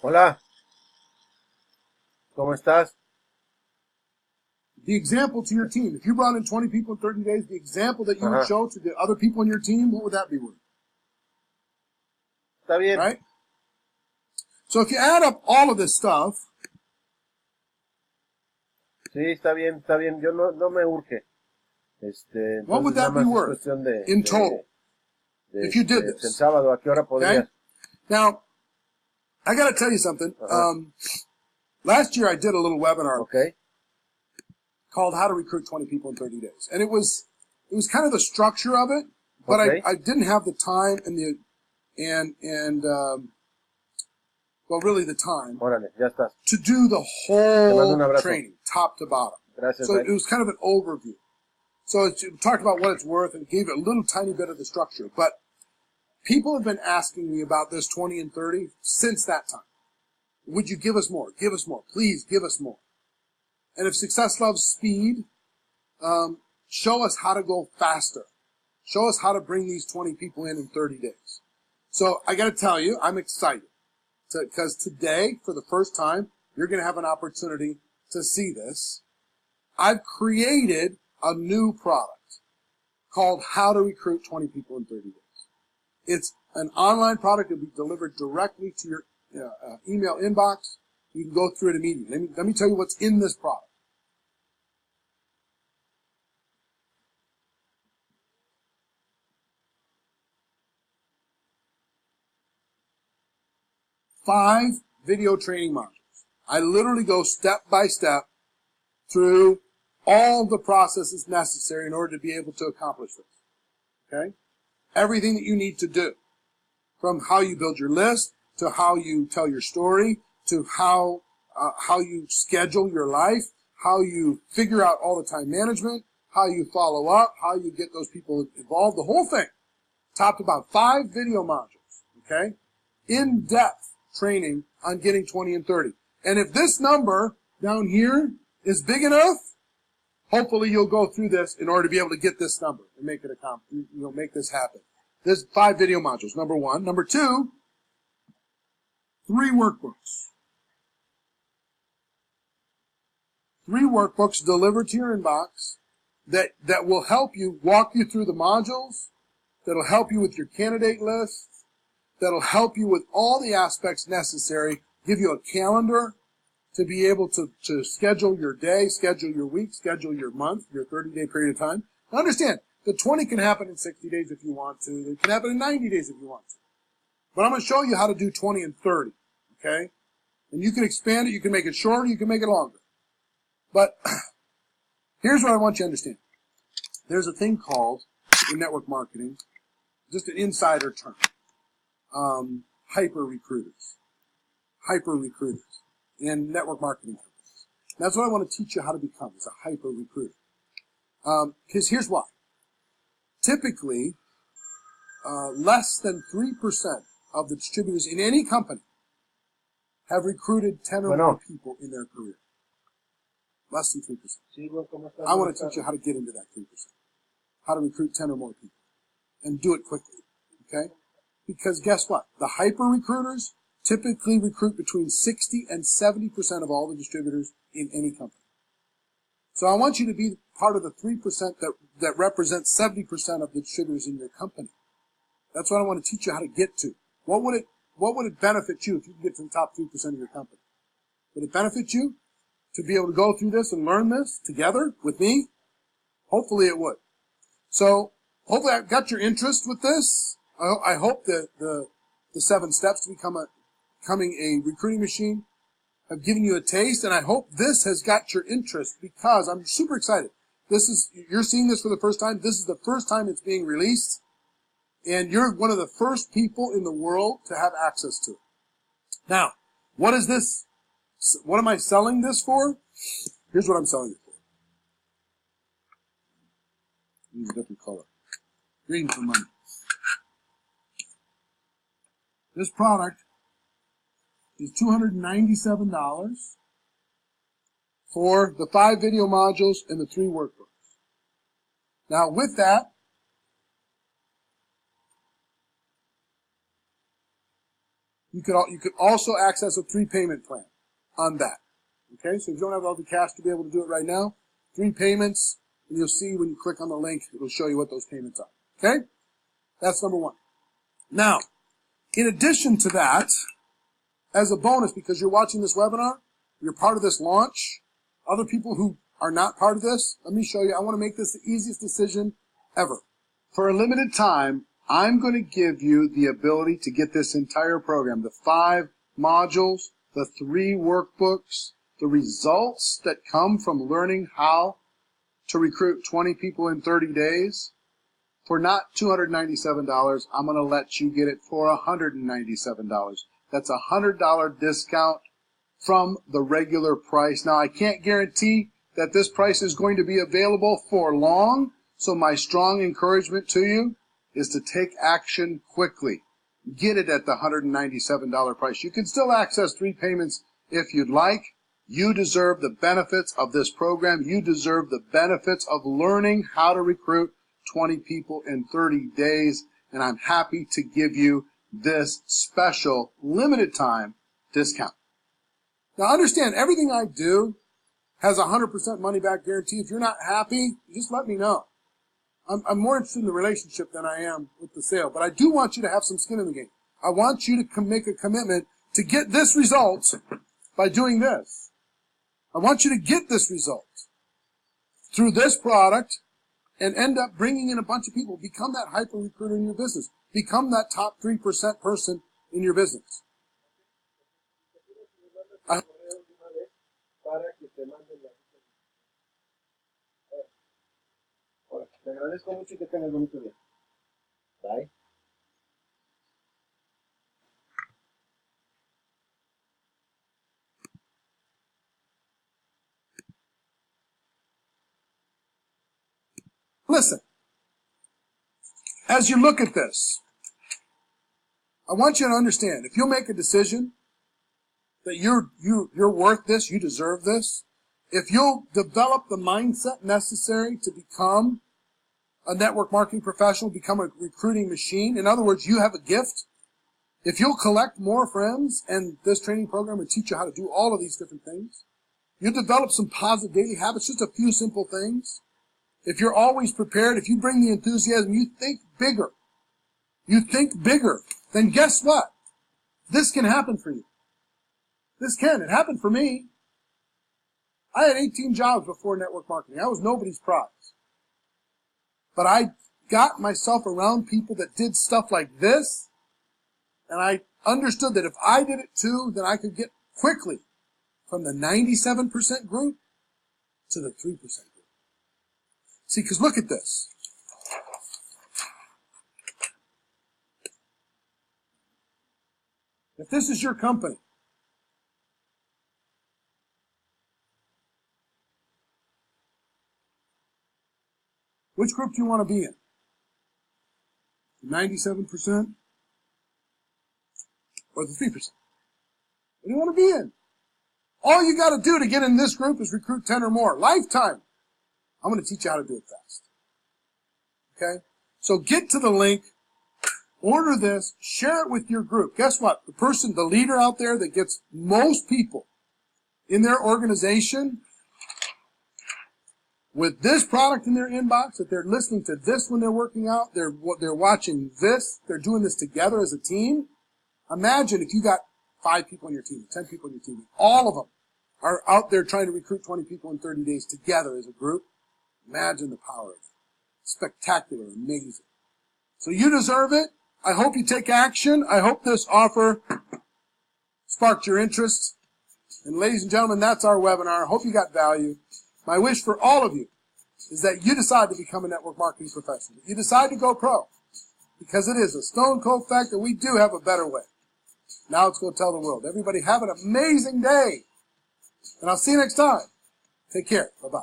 Hola, ¿cómo estás? The example to your team. If you brought in 20 people in 30 days, the example that you would Ajá, show to the other people in your team, what would that be worth? está bien. Right? So if you add up all of this stuff, Sí, está bien, está bien. Yo no me urge. what would Entonces nada that be más es worth cuestión de, in total if you did el this? sábado, ¿a qué hora Okay? podrías? Now, I got to tell you something. Ajá. Last year I did a little webinar Ok, called How to Recruit 20 People in 30 Days. And it was kind of the structure of it, but ok. I didn't have the time well, really the time Órale, ya estás. to do the Te mando un whole abrazo. training, top to bottom. Gracias, So bye. it was kind of an overview. So it talked about what it's worth and gave it a little tiny bit of the structure. But people have been asking me about this 20 and 30 since that time. Would you give us more? Give us more. Please give us more. And if success loves speed, show us how to go faster. Show us how to bring these 20 people in 30 days. So I got to tell you, I'm excited because today, for the first time, you're going to have an opportunity to see this. I've created a new product called How to Recruit 20 People in 30 Days. It's an online product that will be delivered directly to your email inbox. You can go through it immediately. Let me tell you what's in this product. Five video training modules. I literally go step by step through all the processes necessary in order to be able to accomplish this. Okay? Everything that you need to do. From how you build your list, to how you tell your story, to how you schedule your life, how you figure out all the time management, how you follow up, how you get those people involved, the whole thing. Top to bottom. 5 video modules. Okay? In-depth training on getting 20 and 30. And if this number down here is big enough, hopefully you'll go through this in order to be able to get this number and make it make this happen. There's 5 video modules, number 1. Number 2, 3 workbooks. 3 workbooks delivered to your inbox that will help you, walk you through the modules, that'll help you with your candidate list, that'll help you with all the aspects necessary, give you a calendar to be able to schedule your day, schedule your week, schedule your month, your 30-day period of time. Now understand, the 20 can happen in 60 days if you want to. It can happen in 90 days if you want to. But I'm going to show you how to do 20 and 30, okay? And you can expand it, you can make it shorter, you can make it longer. But here's what I want you to understand. There's a thing called, in network marketing, just an insider term, hyper recruiters in network marketing companies. And that's what I want to teach you how to become, is a hyper recruiter. Because here's why. Typically, less than 3% of the distributors in any company have recruited 10 or more people in their career. Less than 3%. I want to teach you how to get into that 3%. How to recruit 10 or more people. And do it quickly. Okay? Because guess what? The hyper recruiters typically recruit between 60 and 70% of all the distributors in any company. So I want you to be part of the 3% that represents 70% of the distributors in your company. That's what I want to teach you how to get to. What would it benefit you if you could get to the top 3% of your company? Would it benefit you to be able to go through this and learn this together with me? Hopefully it would. So hopefully I've got your interest with this. I hope that the 7 steps to becoming a recruiting machine have given you a taste, and I hope this has got your interest because I'm super excited. You're seeing this for the first time. This is the first time it's being released, and you're one of the first people in the world to have access to it. Now, what is this? What am I selling this for? Here's what I'm selling it for. Use a different color. Green for money. This product is $297 for the 5 video modules and the 3 workbooks. Now, with that, You could also access a 3-payment plan on that. Okay, so if you don't have all the cash to be able to do it right now, 3 payments, and you'll see when you click on the link, it'll show you what those payments are. Okay? That's number 1. Now, in addition to that, as a bonus, because you're watching this webinar, you're part of this launch, other people who are not part of this, let me show you. I want to make this the easiest decision ever. For a limited time, I'm going to give you the ability to get this entire program, the 5 modules, the 3 workbooks, the results that come from learning how to recruit 20 people in 30 days. For not $297, I'm going to let you get it for $197. That's a $100 discount from the regular price. Now, I can't guarantee that this price is going to be available for long, so my strong encouragement to you is to take action quickly. Get it at the $197 price. You can still access 3 payments if you'd like. You deserve the benefits of this program. You deserve the benefits of learning how to recruit 20 people in 30 days, and I'm happy to give you this special limited time discount. Now understand, everything I do has a 100% money back guarantee. If you're not happy, just let me know. I'm more interested in the relationship than I am with the sale, but I do want you to have some skin in the game. I want you to make a commitment to get this result by doing this. I want you to get this result through this product and end up bringing in a bunch of people. Become that hyper recruiter in your business. Become that top 3% person in your business. Te agradezco mucho y que tengas bonito día. Bye. Listen, as you look at this, I want you to understand, if you'll make a decision that you're worth this, you deserve this, if you'll develop the mindset necessary to become a network marketing professional, become a recruiting machine, in other words, you have a gift, if you'll collect more friends, and this training program will teach you how to do all of these different things, you'll develop some positive daily habits, just a few simple things. If you're always prepared, if you bring the enthusiasm, you think bigger, then guess what? This can happen for you. This can. It happened for me. I had 18 jobs before network marketing. I was nobody's prize. But I got myself around people that did stuff like this, and I understood that if I did it too, then I could get quickly from the 97% group to the 3% group. See, because look at this. If this is your company, which group do you want to be in? 97% or the 3%? What do you want to be in? All you got to do to get in this group is recruit 10 or more. Lifetime. I'm going to teach you how to do it fast. Okay? So get to the link, order this, share it with your group. Guess what? The leader out there that gets most people in their organization with this product in their inbox, that they're listening to this when they're working out, they're watching this, they're doing this together as a team. Imagine if you got 5 people on your team, 10 people on your team, all of them are out there trying to recruit 20 people in 30 days together as a group. Imagine the power of it. Spectacular, amazing. So you deserve it. I hope you take action. I hope this offer sparked your interest. And ladies and gentlemen, that's our webinar. I hope you got value. My wish for all of you is that you decide to become a network marketing professional. You decide to go pro. Because it is a stone cold fact that we do have a better way. Now let's go tell the world. Everybody have an amazing day. And I'll see you next time. Take care. Bye-bye.